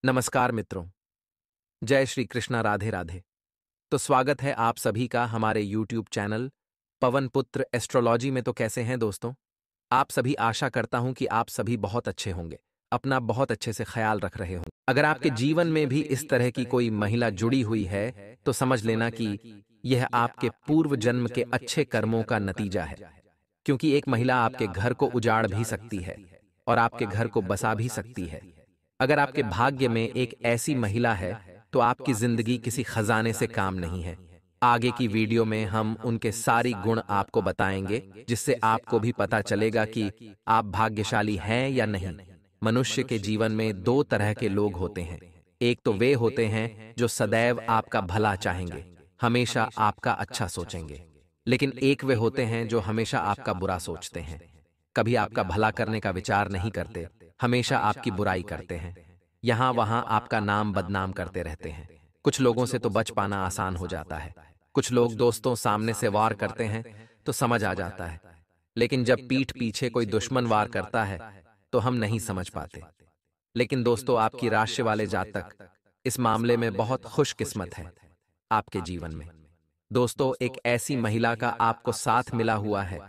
नमस्कार मित्रों। जय श्री कृष्णा, राधे राधे। तो स्वागत है आप सभी का हमारे यूट्यूब चैनल पवन पुत्र एस्ट्रोलॉजी में। तो कैसे हैं दोस्तों आप सभी? आशा करता हूं कि आप सभी बहुत अच्छे होंगे, अपना बहुत अच्छे से ख्याल रख रहे होंगे। अगर आपके जीवन में भी इस तरह की कोई महिला जुड़ी हुई है तो समझ लेना कि यह आपके पूर्व जन्म के अच्छे कर्मों का नतीजा है, क्योंकि एक महिला आपके घर को उजाड़ भी सकती है और आपके घर को बसा भी सकती है। अगर आपके भाग्य में एक ऐसी महिला है तो आपकी जिंदगी किसी खजाने से काम नहीं है। आगे की वीडियो में हम उनके सारी गुण आपको बताएंगे, जिससे आपको भी पता चलेगा कि आप भाग्यशाली हैं या नहीं। मनुष्य के जीवन में दो तरह के लोग होते हैं। एक तो वे होते हैं जो सदैव आपका भला चाहेंगे, हमेशा आपका अच्छा सोचेंगे। लेकिन एक वे होते हैं जो हमेशा आपका बुरा सोचते हैं, कभी आपका भला करने का विचार नहीं करते, हमेशा आपकी बुराई करते हैं। यहाँ वहाँ आपका नाम बदनाम करते रहते हैं। कुछ लोगों से तो बच पाना आसान हो जाता है। कुछ लोग दोस्तों सामने से वार करते हैं तो समझ आ जाता है, लेकिन जब पीठ पीछे कोई दुश्मन वार करता है तो हम नहीं समझ पाते। लेकिन दोस्तों, आपकी राशि वाले जातक इस मामले में बहुत खुशकिस्मत है। आपके जीवन में दोस्तों एक ऐसी महिला का आपको साथ मिला हुआ है,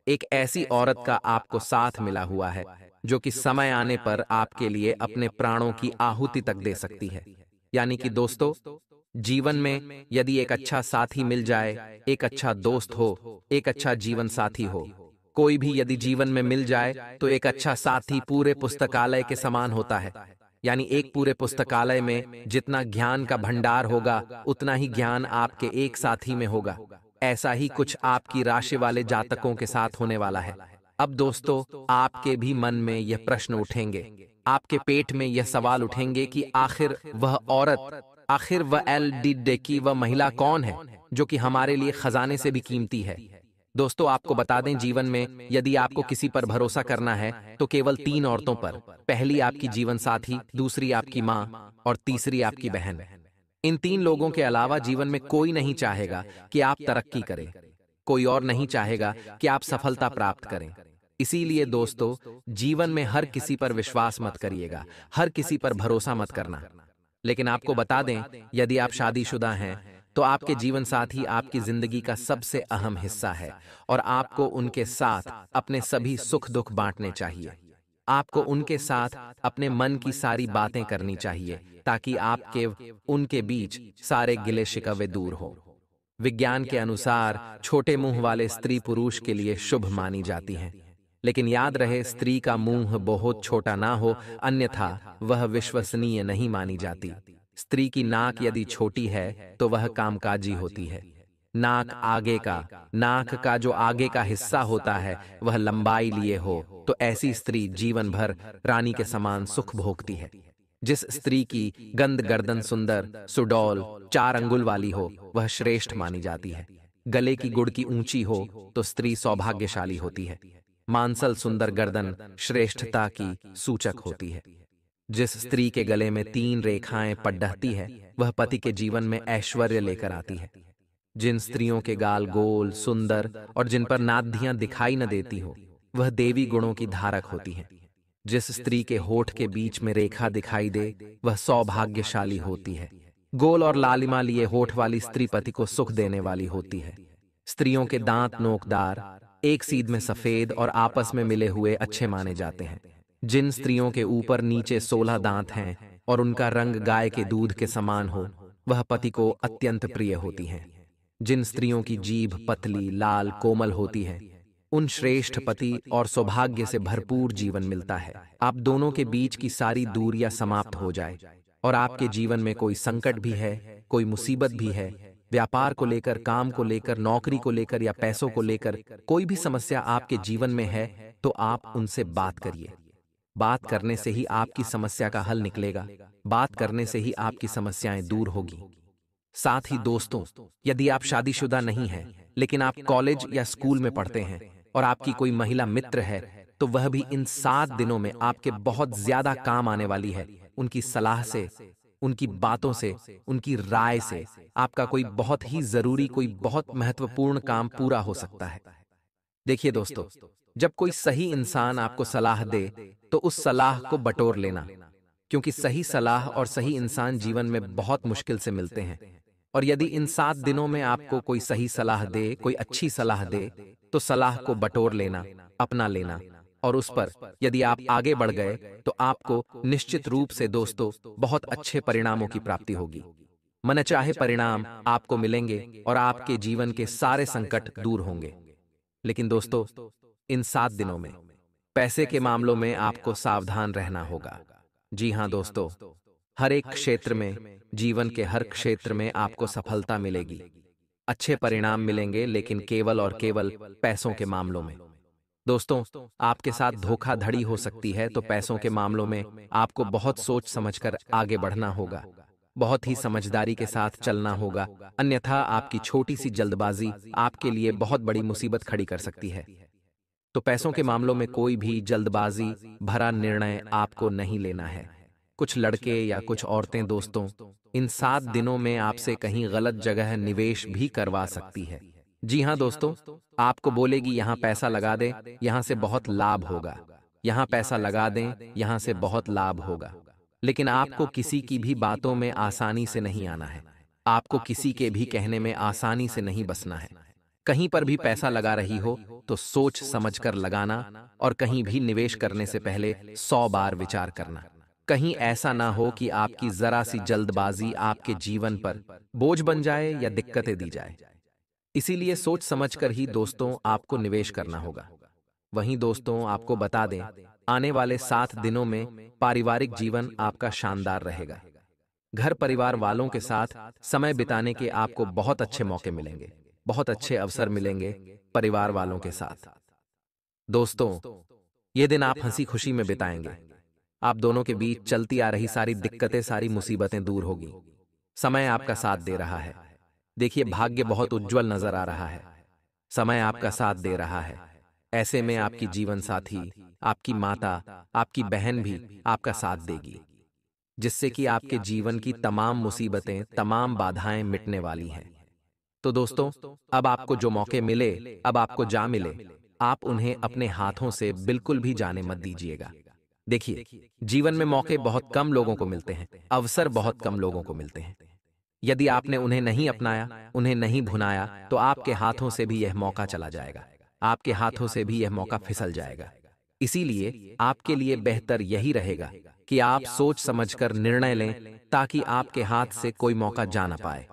एक ऐसी औरत का आपको साथ मिला हुआ है जो कि समय आने पर आपके लिए अपने प्राणों की आहुति तक दे सकती है। यानी कि दोस्तों, जीवन में यदि एक अच्छा साथी मिल जाए, एक अच्छा दोस्त हो, एक अच्छा जीवन साथी हो, कोई भी यदि जीवन में मिल जाए तो एक अच्छा साथी पूरे पुस्तकालय के समान होता है। यानी एक पूरे पुस्तकालय में जितना ज्ञान का भंडार होगा उतना ही ज्ञान आपके एक साथी में होगा। ऐसा ही कुछ आपकी राशि वाले जातकों के साथ होने वाला है। अब दोस्तों, आपके भी मन में यह प्रश्न उठेंगे, आपके पेट में यह सवाल उठेंगे कि आखिर वह औरत, आखिर वह एल की वह महिला कौन है जो कि हमारे लिए खजाने से भी कीमती है। दोस्तों आपको बता दें, जीवन में यदि आपको किसी पर भरोसा करना है तो केवल तीन औरतों पर। पहली आपकी जीवन साथी, दूसरी आपकी माँ और तीसरी आपकी बहन। इन तीन लोगों के अलावा जीवन में कोई नहीं चाहेगा कि आप तरक्की करें, कोई और नहीं चाहेगा कि आप सफलता प्राप्त करें। इसीलिए दोस्तों, जीवन में हर किसी पर विश्वास मत करिएगा, हर किसी पर भरोसा मत करना। लेकिन आपको बता दें, यदि आप शादीशुदा हैं तो आपके जीवन साथी आपकी जिंदगी का सबसे अहम हिस्सा है और आपको उनके साथ अपने सभी सुख दुख बांटने चाहिए। आपको उनके साथ अपने मन की सारी बातें करनी चाहिए ताकि आपके उनके बीच सारे गिले शिकवे दूर हो। विज्ञान के अनुसार छोटे मुंह वाले स्त्री पुरुष के लिए शुभ मानी जाती हैं, लेकिन याद रहे स्त्री का मुंह बहुत छोटा ना हो, अन्यथा वह विश्वसनीय नहीं मानी जाती। स्त्री की नाक यदि छोटी है तो वह कामकाजी होती है। नाक का जो आगे का हिस्सा होता है वह लंबाई लिए हो तो ऐसी स्त्री जीवन भर रानी के समान सुख भोगती है। जिस स्त्री की गंद गर्दन सुंदर सुडौल 4 अंगुल वाली हो वह श्रेष्ठ मानी जाती है। गले की गुड़की ऊंची हो तो स्त्री सौभाग्यशाली होती है। मांसल सुंदर गर्दन श्रेष्ठता की सूचक होती है। जिस स्त्री के गले में 3 रेखाएं पड्डहती है वह पति के जीवन में ऐश्वर्य लेकर आती है। जिन स्त्रियों के गाल गोल सुंदर और जिन पर नाधियां दिखाई न देती हो वह देवी गुणों की धारक होती हैं। जिस स्त्री के होठ के बीच में रेखा दिखाई दे वह सौभाग्यशाली होती है। गोल और लालिमा लिए होठ वाली स्त्री पति को सुख देने वाली होती है। स्त्रियों के दांत नोकदार, एक सीध में सफेद और आपस में मिले हुए अच्छे माने जाते हैं। जिन स्त्रियों के ऊपर नीचे 16 दांत हैं और उनका रंग गाय के दूध के समान हो वह पति को अत्यंत प्रिय होती हैं। जिन स्त्रियों की जीभ पतली लाल कोमल होती है उन श्रेष्ठ पति और सौभाग्य से भरपूर जीवन मिलता है। आप दोनों के बीच की सारी दूरियां समाप्त हो जाए और आपके जीवन में कोई संकट भी है, कोई मुसीबत भी है, व्यापार को लेकर, काम को लेकर, नौकरी को लेकर या पैसों को लेकर कोई भी समस्या आपके जीवन में है तो आप उनसे बात करिए। बात करने से ही आपकी समस्या का हल निकलेगा, बात करने से ही आपकी समस्याएं दूर होगी। साथ ही दोस्तों, यदि आप शादीशुदा नहीं हैं लेकिन आप कॉलेज या स्कूल में पढ़ते हैं और आपकी कोई महिला मित्र है तो वह भी इन 7 दिनों में आपके बहुत ज्यादा काम आने वाली है। उनकी सलाह से, उनकी बातों से, उनकी राय से आपका कोई बहुत ही जरूरी, कोई बहुत महत्वपूर्ण काम पूरा हो सकता है। देखिए दोस्तों, जब कोई सही इंसान आपको सलाह दे तो उस सलाह को बटोर लेना, क्योंकि सही सलाह और सही इंसान जीवन में बहुत मुश्किल से मिलते हैं। और यदि इन 7 दिनों में आपको कोई सही सलाह दे, कोई अच्छी सलाह दे, तो सलाह को बटोर लेना, अपना लेना, और उस पर यदि आप आगे बढ़ गए तो आपको निश्चित रूप से दोस्तों बहुत अच्छे परिणामों की प्राप्ति होगी। मनचाहे परिणाम आपको मिलेंगे और आपके जीवन के सारे संकट दूर होंगे। लेकिन दोस्तों, इन 7 दिनों में पैसे के मामलों में आपको सावधान रहना होगा। जी हाँ दोस्तों, हर एक क्षेत्र में, जीवन के हर क्षेत्र में आपको सफलता मिलेगी, अच्छे परिणाम मिलेंगे, लेकिन केवल और केवल पैसों के मामलों में। दोस्तों, आपके साथ धोखाधड़ी हो सकती है, तो पैसों के मामलों में आपको बहुत सोच समझकर आगे बढ़ना होगा, बहुत ही समझदारी के साथ चलना होगा, अन्यथा आपकी छोटी सी जल्दबाजी आपके लिए बहुत बड़ी मुसीबत खड़ी कर सकती है। तो पैसों के मामलों में कोई भी जल्दबाजी भरा निर्णय आपको नहीं लेना है। कुछ लड़के या कुछ औरतें दोस्तों इन 7 दिनों में आपसे कहीं गलत जगह निवेश भी करवा सकती है। जी हाँ दोस्तों, आपको बोलेगी यहाँ पैसा लगा दे, यहाँ से बहुत लाभ होगा, यहाँ पैसा लगा दें, यहाँ से बहुत लाभ होगा। लेकिन आपको किसी की भी बातों में आसानी से नहीं आना है, आपको किसी के भी कहने में आसानी से नहीं बसना है। कहीं पर भी पैसा लगा रही हो तो सोच समझकर लगाना, और कहीं भी निवेश करने से पहले 100 बार विचार करना। कहीं ऐसा ना हो कि आपकी जरा सी जल्दबाजी आपके जीवन पर बोझ बन जाए या दिक्कतें दी जाए। इसीलिए सोच समझकर ही दोस्तों आपको निवेश करना होगा। वहीं दोस्तों आपको बता दें, आने वाले 7 दिनों में पारिवारिक जीवन आपका शानदार रहेगा। घर परिवार वालों के साथ समय बिताने के आपको बहुत अच्छे मौके मिलेंगे, बहुत अच्छे अवसर मिलेंगे परिवार वालों के साथ। दोस्तों, ये दिन आप हंसी खुशी में बिताएंगे। आप दोनों के बीच चलती आ रही सारी दिक्कतें, सारी मुसीबतें दूर होगी। समय आपका साथ दे रहा है। देखिए, भाग्य बहुत उज्जवल नजर आ रहा है। समय आपका साथ दे रहा है। ऐसे में आपकी जीवन साथी, आपकी माता, आपकी बहन भी आपका साथ देगी, जिससे कि आपके जीवन की तमाम मुसीबतें, तमाम बाधाएं मिटने वाली हैं। तो दोस्तों, अब आपको जो मौके मिले, अब आपको जा मिले, आप उन्हें अपने हाथों से बिल्कुल भी जाने मत दीजिएगा। देखिए, जीवन में मौके बहुत कम लोगों को मिलते हैं, अवसर बहुत कम लोगों को मिलते हैं। यदि आपने उन्हें नहीं अपनाया, उन्हें नहीं भुनाया, तो आपके हाथों से भी यह मौका चला जाएगा, आपके हाथों से भी यह मौका फिसल जाएगा। इसीलिए आपके लिए बेहतर यही रहेगा कि आप सोच समझकर निर्णय लें, ताकि आपके हाथ से कोई मौका जा ना पाए।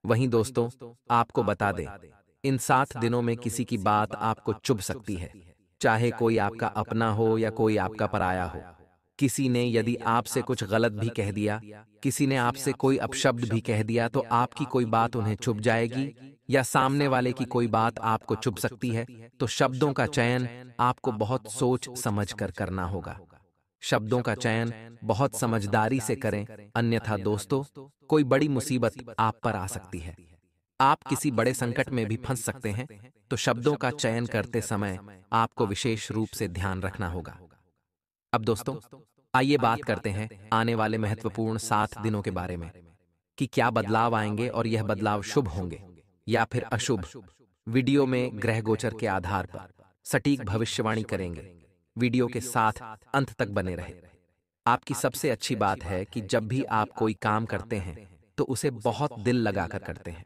वहीं दोस्तों, आपको बता दें, इन 7 दिनों में किसी की बात आपको चुभ सकती है, चाहे कोई आपका अपना हो या कोई आपका पराया हो। किसी ने यदि आपसे कुछ गलत भी कह दिया, किसी ने आपसे कोई अपशब्द भी कह दिया, तो आपकी कोई बात उन्हें चुभ जाएगी, या सामने वाले की कोई बात आपको चुभ सकती है। तो शब्दों का चयन आपको बहुत सोच समझकर करना होगा। शब्दों का चयन बहुत समझदारी से करें, अन्यथा दोस्तों कोई बड़ी मुसीबत आप पर आ सकती है। आप किसी बड़े संकट में भी फंस सकते हैं। तो शब्दों का चयन करते समय आपको विशेष रूप से ध्यान रखना होगा। अब दोस्तों, आइए बात करते हैं आने वाले महत्वपूर्ण 7 दिनों के बारे में, कि क्या बदलाव आएंगे और यह बदलाव शुभ होंगे या फिर अशुभ। वीडियो में ग्रह गोचर के आधार पर सटीक भविष्यवाणी करेंगे। वीडियो के साथ अंत तक बने रहे। आपकी सबसे अच्छी बात है कि जब भी आप कोई काम करते हैं तो उसे बहुत दिल लगाकर करते हैं।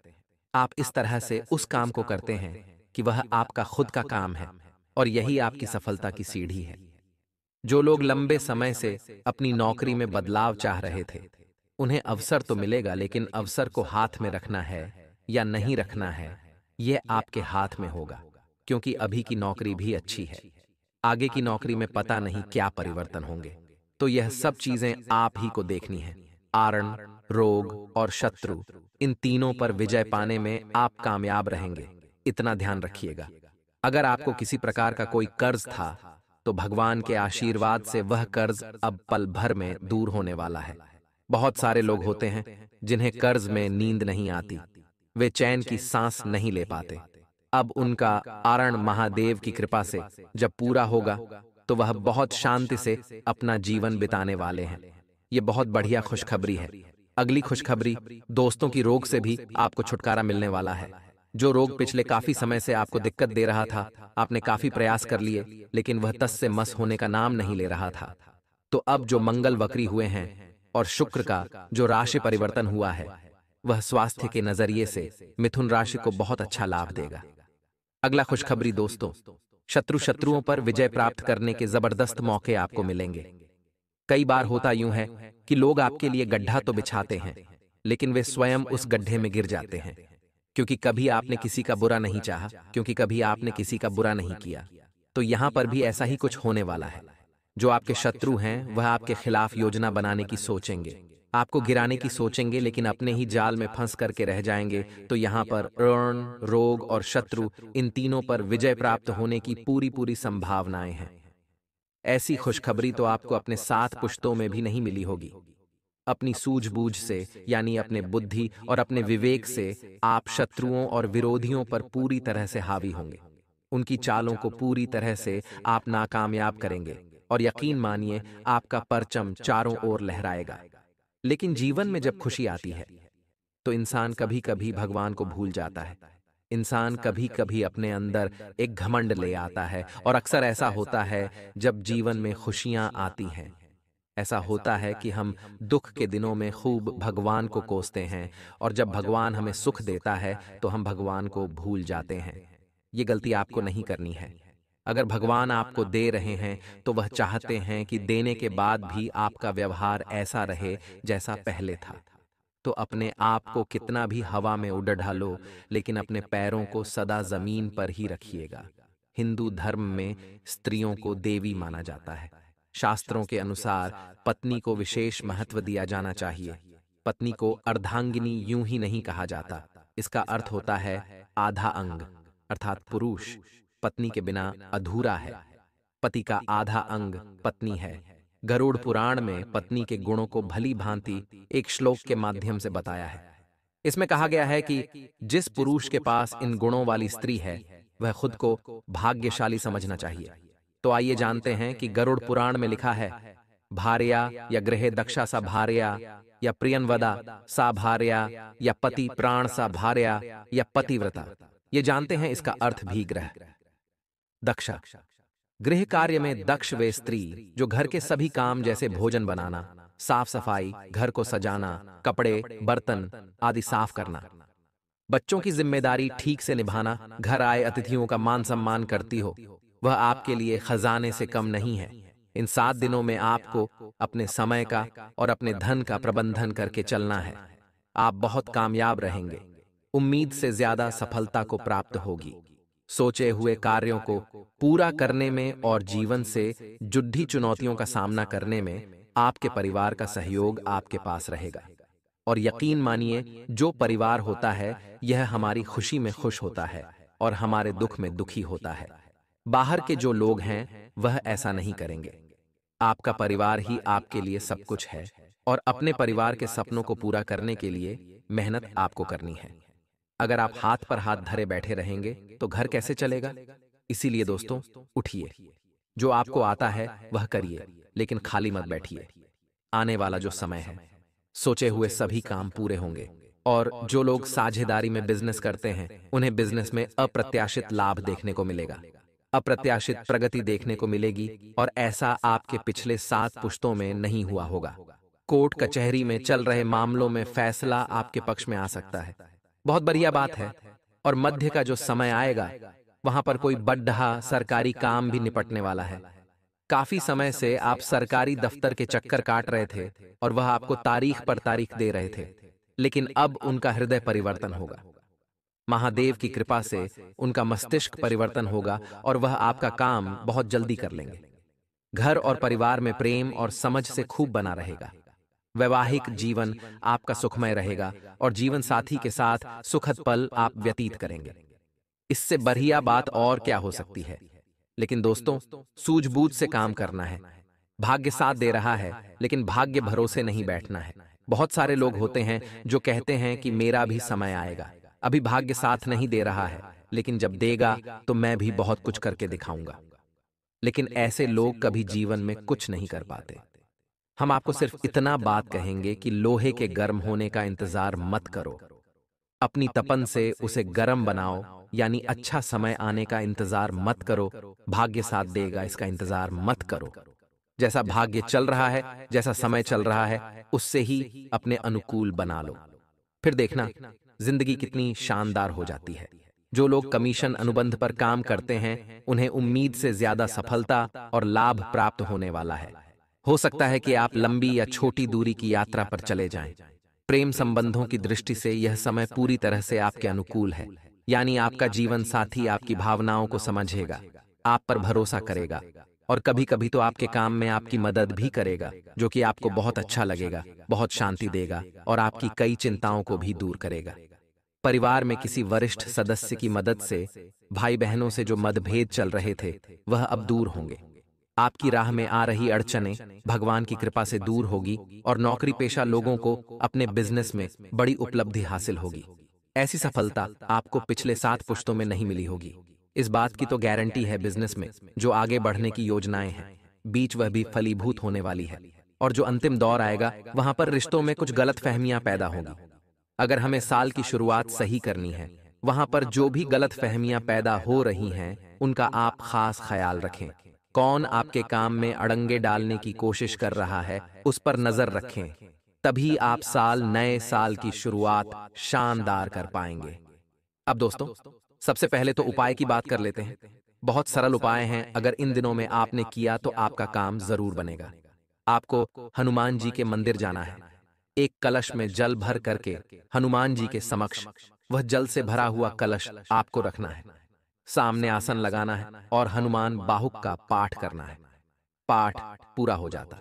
आप इस तरह से उस काम को करते हैं कि वह आपका खुद का काम है, और यही आपकी सफलता की सीढ़ी है। जो लोग लंबे समय से अपनी नौकरी में बदलाव चाह रहे थे, उन्हें अवसर तो मिलेगा, लेकिन अवसर को हाथ में रखना है या नहीं रखना है, यह आपके हाथ में होगा, क्योंकि अभी की नौकरी भी अच्छी है। आगे की नौकरी में पता नहीं क्या परिवर्तन होंगे। तो यह सब चीजें आप ही को देखनी है। आरण, रोग और शत्रु, इन तीनों पर विजय पाने में आप कामयाब रहेंगे, इतना ध्यान रखिएगा। अगर आपको किसी प्रकार का कोई कर्ज था, तो भगवान के आशीर्वाद से वह कर्ज अब पल भर में दूर होने वाला है। बहुत सारे लोग होते हैं जिन्हें कर्ज में नींद नहीं आती, वे चैन की सांस नहीं ले पाते। अब उनका आरण महादेव की कृपा से जब पूरा होगा, तो वह बहुत शांति से अपना जीवन बिताने वाले हैं। ये बहुत बढ़िया खुशखबरी है। अगली खुशखबरी, दोस्तों की रोग से भी आपको छुटकारा मिलने वाला है। जो रोग पिछले काफी समय से आपको दिक्कत दे रहा था, आपने काफी प्रयास कर लिए, लेकिन वह तस से मस होने का नाम नहीं ले रहा था। तो अब जो मंगल वक्री हुए हैं और शुक्र का जो राशि परिवर्तन हुआ है, वह स्वास्थ्य के नजरिए से मिथुन राशि को बहुत अच्छा लाभ देगा। अगला खुशखबरी दोस्तों, शत्रुओं पर विजय प्राप्त करने के जबरदस्त मौके आपको मिलेंगे। कई बार होता यूं है कि लोग आपके लिए गड्ढा तो बिछाते हैं, लेकिन वे स्वयं उस गड्ढे में गिर जाते हैं, क्योंकि कभी आपने किसी का बुरा नहीं चाहा, क्योंकि कभी आपने किसी का बुरा नहीं किया। तो यहां पर भी ऐसा ही कुछ होने वाला है। जो आपके शत्रु हैं वह आपके खिलाफ योजना बनाने की सोचेंगे, आपको गिराने की सोचेंगे, लेकिन अपने ही जाल में फंस करके रह जाएंगे। तो यहाँ पर ऋण, रोग और शत्रु, इन तीनों पर विजय प्राप्त होने की पूरी संभावनाएं हैं। ऐसी खुशखबरी तो आपको अपने 7 पुश्तों में भी नहीं मिली होगी। अपनी सूझबूझ से, यानी अपने बुद्धि और अपने विवेक से आप शत्रुओं और विरोधियों पर पूरी तरह से हावी होंगे। उनकी चालों को पूरी तरह से आप नाकामयाब करेंगे और यकीन मानिए आपका परचम चारों ओर लहराएगा। लेकिन जीवन में जब खुशी आती है तो इंसान कभी कभी भगवान को भूल जाता है। इंसान कभी कभी अपने अंदर एक घमंड ले आता है, और अक्सर ऐसा होता है जब जीवन में खुशियां आती हैं। ऐसा होता है कि हम दुख के दिनों में खूब भगवान को कोसते हैं, और जब भगवान हमें सुख देता है तो हम भगवान को भूल जाते हैं। ये गलती आपको नहीं करनी है। अगर भगवान आपको दे रहे हैं तो वह चाहते हैं कि देने के बाद भी आपका व्यवहार ऐसा रहे जैसा पहले था। तो अपने आप को कितना भी हवा में उड़ ढालो, लेकिन अपने पैरों को सदा जमीन पर ही रखिएगा। हिंदू धर्म में स्त्रियों को देवी माना जाता है। शास्त्रों के अनुसार पत्नी को विशेष महत्व दिया जाना चाहिए। पत्नी को अर्धांगिनी यूं ही नहीं कहा जाता। इसका अर्थ होता है आधा अंग, अर्थात पुरुष पत्नी के बिना अधूरा है। पति का आधा अंग पत्नी है। गरुड़ पुराण में पत्नी के गुणों को भली भांति एक श्लोक के माध्यम से बताया है। इसमें कहा गया है कि जिस पुरुष के पास इन गुणों वाली स्त्री है वह खुद को भाग्यशाली समझना चाहिए। तो आइए जानते हैं कि गरुड़ पुराण में लिखा है, भार्या या गृहे दक्षा सा भार्या या प्रियनवदा सा भार्या या पति प्राण सा भार्या या पतिव्रता। ये जानते हैं इसका अर्थ भी ग्रह दक्षा। गृह कार्य में दक्ष वे स्त्री जो घर के सभी काम जैसे भोजन बनाना, साफ सफाई, घर को सजाना, कपड़े बर्तन आदि साफ करना, बच्चों की जिम्मेदारी ठीक से निभाना, घर आए अतिथियों का मान सम्मान करती हो, वह आपके लिए खजाने से कम नहीं है। इन 7 दिनों में आपको अपने समय का और अपने धन का प्रबंधन करके चलना है। आप बहुत कामयाब रहेंगे। उम्मीद से ज्यादा सफलता को प्राप्त होगी। सोचे हुए कार्यों को पूरा करने में और जीवन से जुड़ी चुनौतियों का सामना करने में आपके परिवार का सहयोग आपके पास रहेगा। और यकीन मानिए, जो परिवार होता है यह हमारी खुशी में खुश होता है और हमारे दुख में दुखी होता है। बाहर के जो लोग हैं वह ऐसा नहीं करेंगे। आपका परिवार ही आपके लिए सब कुछ है, और अपने परिवार के सपनों को पूरा करने के लिए मेहनत आपको करनी है। अगर आप हाथ पर हाथ धरे बैठे रहेंगे तो घर कैसे चलेगा? इसीलिए दोस्तों, उठिए। जो आपको आता है वह करिए, लेकिन खाली मत बैठिए। आने वाला जो समय है, सोचे हुए सभी काम पूरे होंगे। और जो लोग साझेदारी में बिजनेस करते हैं उन्हें बिजनेस में अप्रत्याशित लाभ देखने को मिलेगा, अप्रत्याशित प्रगति देखने को मिलेगी, और ऐसा आपके पिछले 7 पुश्तों में नहीं हुआ होगा। कोर्ट कचहरी में चल रहे मामलों में फैसला आपके पक्ष में आ सकता है। बहुत बढ़िया बात है। और मध्य का जो समय आएगा वहां पर कोई बड़ा सरकारी काम भी निपटने वाला है। काफी समय से आप सरकारी दफ्तर के चक्कर काट रहे थे और वह आपको तारीख पर तारीख दे रहे थे, लेकिन अब उनका हृदय परिवर्तन होगा। महादेव की कृपा से उनका मस्तिष्क परिवर्तन होगा और वह आपका काम बहुत जल्दी कर लेंगे। घर और परिवार में प्रेम और समझ से खूब बना रहेगा। वैवाहिक जीवन आपका सुखमय रहेगा और जीवन साथी के साथ सुखद पल आप व्यतीत करेंगे। इससे बढ़िया बात और क्या हो सकती है? लेकिन दोस्तों, सूझबूझ से काम करना है। भाग्य साथ दे रहा है, लेकिन भाग्य भरोसे नहीं बैठना है। बहुत सारे लोग होते हैं जो कहते हैं कि मेरा भी समय आएगा, अभी भाग्य साथ नहीं दे रहा है, लेकिन जब देगा तो मैं भी बहुत कुछ करके दिखाऊंगा। लेकिन ऐसे लोग कभी जीवन में कुछ नहीं कर पाते। हम आपको सिर्फ इतना बात कहेंगे कि लोहे के गर्म होने का इंतजार मत करो, अपनी तपन से उसे गर्म बनाओ। यानी अच्छा समय आने का इंतजार मत करो, भाग्य साथ देगा इसका इंतजार मत करो। जैसा भाग्य चल रहा है, जैसा समय चल रहा है, उससे ही अपने अनुकूल बना लो। फिर देखना जिंदगी कितनी शानदार हो जाती है। जो लोग कमीशन अनुबंध पर काम करते हैं, उन्हें उम्मीद से ज्यादा सफलता और लाभ प्राप्त होने वाला है। हो सकता है कि आप लंबी या छोटी दूरी की यात्रा पर चले जाएं। प्रेम संबंधों की दृष्टि से यह समय पूरी तरह से आपके अनुकूल है, यानी आपका जीवन साथी आपकी भावनाओं को समझेगा, आप पर भरोसा करेगा और कभी कभी तो आपके काम में आपकी मदद भी करेगा, जो कि आपको बहुत अच्छा लगेगा, बहुत शांति देगा और आपकी कई चिंताओं को भी दूर करेगा। परिवार में किसी वरिष्ठ सदस्य की मदद से भाई बहनों से जो मतभेद चल रहे थे, वह अब दूर होंगे। आपकी राह में आ रही अड़चनें भगवान की कृपा से दूर होगी और नौकरी पेशा लोगों को अपने बिजनेस में बड़ी उपलब्धि हासिल होगी। ऐसी सफलता आपको पिछले 7 पुश्तों में नहीं मिली होगी। इस बात की तो गारंटी है बिजनेस में जो आगे बढ़ने की योजनाएं हैं, बीच वह भी फलीभूत होने वाली है। और जो अंतिम दौर आएगा, वहां पर रिश्तों में कुछ गलतफहमियां पैदा होंगी। अगर हमें साल की शुरुआत सही करनी है, वहां पर जो भी गलतफहमियां पैदा हो रही हैं, उनका आप खास ख्याल रखें। कौन आपके काम में अड़ंगे डालने की कोशिश कर रहा है, उस पर नजर रखें। तभी आप नए साल की शुरुआत शानदार कर पाएंगे। अब दोस्तों, सबसे पहले तो उपाय की बात कर लेते हैं। बहुत सरल उपाय हैं, अगर इन दिनों में आपने किया तो आपका काम जरूर बनेगा। आपको हनुमान जी के मंदिर जाना है। एक कलश में जल भर करके हनुमान जी के समक्ष वह जल से भरा हुआ कलश आपको रखना है। सामने आसन लगाना है और हनुमान बाहुक का पाठ करना है। पाठ पूरा हो जाता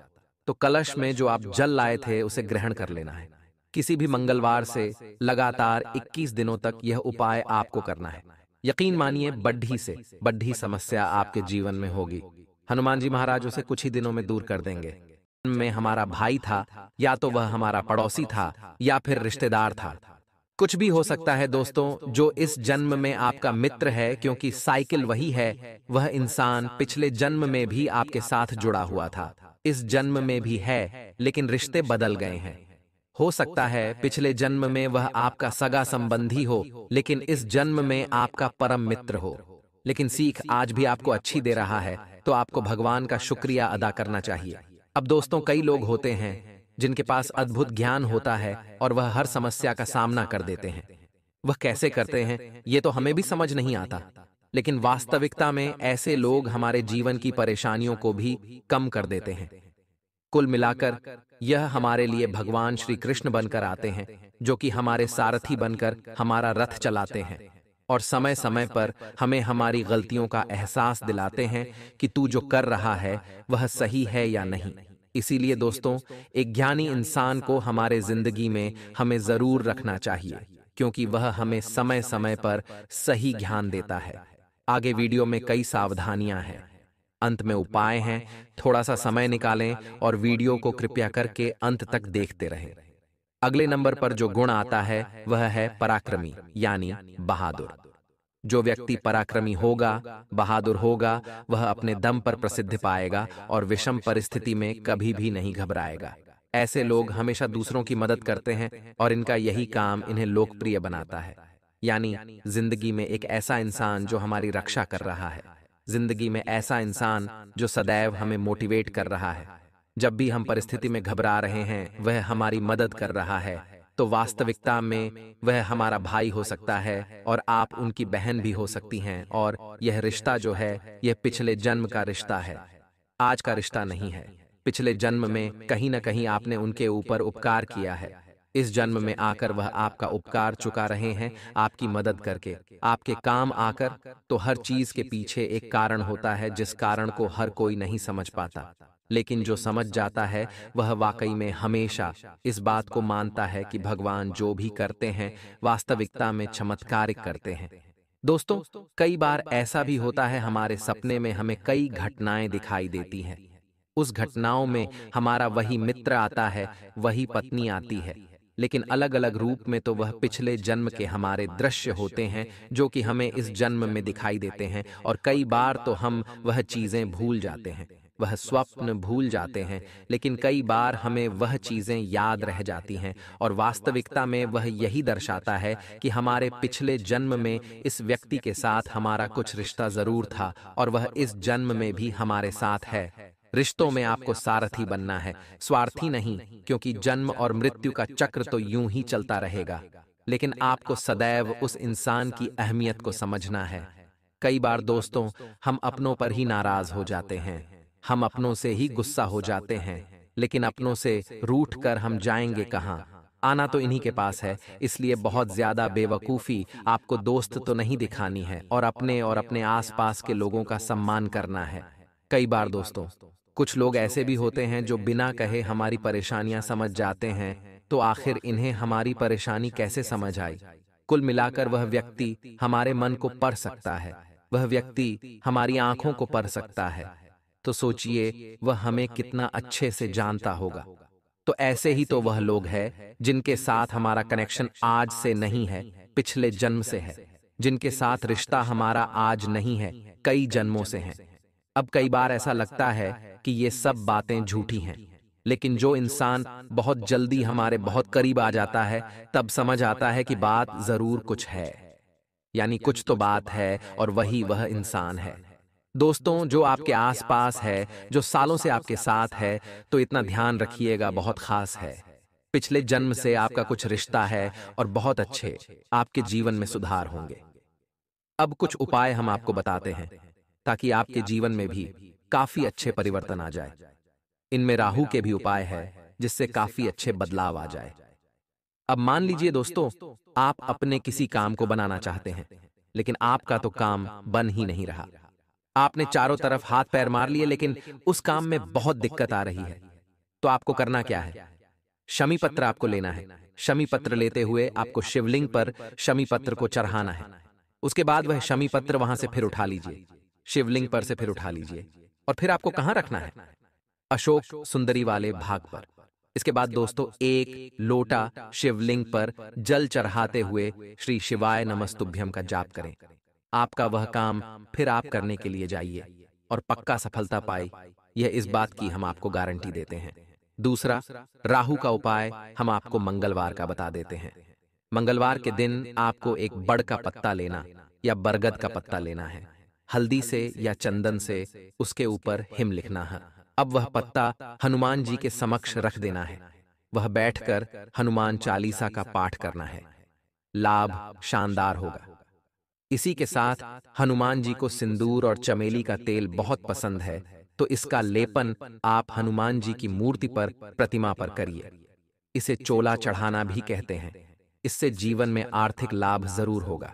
तो कलश में जो आप जल लाए थे उसे ग्रहण कर लेना है। किसी भी मंगलवार से लगातार 21 दिनों तक यह उपाय आपको करना है। यकीन मानिए, बड्ढी समस्या आपके जीवन में होगी, हनुमान जी महाराज उसे कुछ ही दिनों में दूर कर देंगे। में हमारा भाई था, या तो वह हमारा पड़ोसी था, या फिर रिश्तेदार था। कुछ भी हो सकता है दोस्तों, जो इस जन्म में आपका मित्र है, क्योंकि साइकिल वही है। वह इंसान पिछले जन्म में भी आपके साथ जुड़ा हुआ था, इस जन्म में भी है, लेकिन रिश्ते बदल गए हैं। हो सकता है पिछले जन्म में वह आपका सगा संबंधी हो, लेकिन इस जन्म में आपका परम मित्र हो। लेकिन सीख आज भी आपको अच्छी दे रहा है, तो आपको भगवान का शुक्रिया अदा करना चाहिए। अब दोस्तों, कई लोग होते हैं जिनके पास अद्भुत ज्ञान होता है और वह हर समस्या का सामना कर देते हैं। वह कैसे करते हैं, ये तो हमें भी समझ नहीं आता, लेकिन वास्तविकता में ऐसे लोग हमारे जीवन की परेशानियों को भी कम कर देते हैं। कुल मिलाकर यह हमारे लिए भगवान श्री कृष्ण बनकर आते हैं, जो कि हमारे सारथी बनकर हमारा रथ चलाते हैं और समय समय पर हमें हमारी गलतियों का एहसास दिलाते हैं कि तू जो कर रहा है वह सही है या नहीं। इसीलिए दोस्तों, एक ज्ञानी इंसान को हमारे जिंदगी में हमें जरूर रखना चाहिए, क्योंकि वह हमें समय समय पर सही ज्ञान देता है। आगे वीडियो में कई सावधानियां हैं, अंत में उपाय हैं। थोड़ा सा समय निकालें और वीडियो को कृपया करके अंत तक देखते रहें। अगले नंबर पर जो गुण आता है वह है पराक्रमी, यानी बहादुर। जो व्यक्ति पराक्रमी होगा, बहादुर होगा, वह अपने दम पर प्रसिद्धि पाएगा और विषम परिस्थिति में कभी भी नहीं घबराएगा। ऐसे लोग हमेशा दूसरों की मदद करते हैं और इनका यही काम इन्हें लोकप्रिय बनाता है। यानी जिंदगी में एक ऐसा इंसान जो हमारी रक्षा कर रहा है, जिंदगी में ऐसा इंसान जो सदैव हमें मोटिवेट कर रहा है। जब भी हम परिस्थिति में घबरा रहे हैं, वह हमारी मदद कर रहा है, तो वास्तविकता में वह हमारा भाई हो सकता है और आप उनकी बहन भी हो सकती हैं। और यह रिश्ता जो है, यह पिछले जन्म का रिश्ता है, आज का रिश्ता नहीं है। पिछले जन्म में कहीं न कहीं आपने उनके ऊपर उपकार किया है। इस जन्म में आकर वह आपका उपकार चुका रहे हैं, आपकी मदद करके, आपके काम आकर। तो हर चीज के पीछे एक कारण होता है, जिस कारण को हर कोई नहीं समझ पाता, लेकिन जो समझ जाता है वह वाकई में हमेशा इस बात को मानता है कि भगवान जो भी करते हैं वास्तविकता में चमत्कारिक करते हैं। दोस्तों, कई बार ऐसा भी होता है, हमारे सपने में हमें कई घटनाएं दिखाई देती हैं। उस घटनाओं में हमारा वही मित्र आता है, वही पत्नी आती है, लेकिन अलग अलग रूप में। तो वह पिछले जन्म के हमारे दृश्य होते हैं जो कि हमें इस जन्म में दिखाई देते हैं, और कई बार तो हम वह चीजें भूल जाते हैं, वह स्वप्न भूल जाते हैं, लेकिन कई बार हमें वह चीजें याद रह जाती हैं। और वास्तविकता में वह यही दर्शाता है कि हमारे पिछले जन्म में इस व्यक्ति के साथ हमारा कुछ रिश्ता जरूर था और वह इस जन्म में भी हमारे साथ है। रिश्तों में आपको सारथी बनना है, स्वार्थी नहीं, क्योंकि जन्म और मृत्यु का चक्र तो यूं ही चलता रहेगा। लेकिन आपको सदैव उस इंसान की अहमियत को समझना है। कई बार दोस्तों, हम अपनों पर ही नाराज हो जाते हैं, हम अपनों से ही गुस्सा हो जाते हैं, लेकिन अपनों से रूठ कर हम जाएंगे कहाँ? आना तो इन्हीं के पास है। इसलिए बहुत ज्यादा बेवकूफी आपको दोस्त तो नहीं दिखानी है और अपने आसपास के लोगों का सम्मान करना है। कई बार दोस्तों, कुछ लोग ऐसे भी होते हैं जो बिना कहे हमारी परेशानियां समझ जाते हैं, तो आखिर इन्हें हमारी परेशानी कैसे समझ आई? कुल मिलाकर वह व्यक्ति हमारे मन को पढ़ सकता है, वह व्यक्ति हमारी आंखों को पढ़ सकता है। तो सोचिए वह हमें कितना अच्छे से जानता होगा। तो ऐसे ही तो वह लोग हैं जिनके साथ हमारा कनेक्शन आज से नहीं है, पिछले जन्म से है, जिनके साथ रिश्ता हमारा आज नहीं है, कई जन्मों से है। अब कई बार ऐसा लगता है कि ये सब बातें झूठी हैं, लेकिन जो इंसान बहुत जल्दी हमारे बहुत करीब आ जाता है, तब समझ आता है कि बात जरूर कुछ है, यानी कुछ तो बात है और वही वह इंसान है। दोस्तों, जो आपके आसपास है, जो सालों से आपके साथ है, तो इतना ध्यान रखिएगा, बहुत खास है। पिछले जन्म से आपका कुछ रिश्ता है और बहुत अच्छे आपके जीवन में सुधार होंगे। अब कुछ उपाय हम आपको बताते हैं ताकि आपके जीवन में भी काफी अच्छे परिवर्तन आ जाए। इनमें राहु के भी उपाय है जिससे काफी अच्छे बदलाव आ जाए। अब मान लीजिए दोस्तों, आप अपने किसी काम को बनाना चाहते हैं, लेकिन आपका तो काम बन ही नहीं रहा। आपने चारों तरफ हाथ पैर मार लिए, लेकिन उस काम में बहुत दिक्कत आ रही है। तो आपको करना क्या है? शमी पत्र आपको लेना है। शमी पत्र लेते हुए आपको शिवलिंग पर शमी पत्र को चढ़ाना है। उसके बाद वह शमी पत्र वहां से फिर उठा लीजिए, शिवलिंग पर से फिर उठा लीजिए, और फिर आपको कहां रखना है? अशोक सुंदरी वाले भाग पर। इसके बाद दोस्तों, एक लोटा शिवलिंग पर जल चढ़ाते हुए श्री शिवाय नमस्तुभ्यम का जाप करें। आपका वह काम फिर आप करने के लिए जाइए और पक्का सफलता पाए, यह इस बात की हम आपको गारंटी देते हैं। दूसरा, राहु का उपाय हम आपको मंगलवार का बता देते हैं। मंगलवार के दिन आपको एक बड़ का पत्ता लेना या बरगद का पत्ता लेना है। हल्दी से या चंदन से उसके ऊपर हिम लिखना है। अब वह पत्ता हनुमान जी के समक्ष रख देना है। वह बैठकर हनुमान चालीसा का पाठ करना है। लाभ शानदार होगा। इसी के साथ हनुमान जी को सिंदूर और चमेली का तेल बहुत पसंद है, तो इसका लेपन आप हनुमान जी की मूर्ति पर, प्रतिमा पर करिए। इसे चोला चढ़ाना भी कहते हैं। इससे जीवन में आर्थिक लाभ जरूर होगा।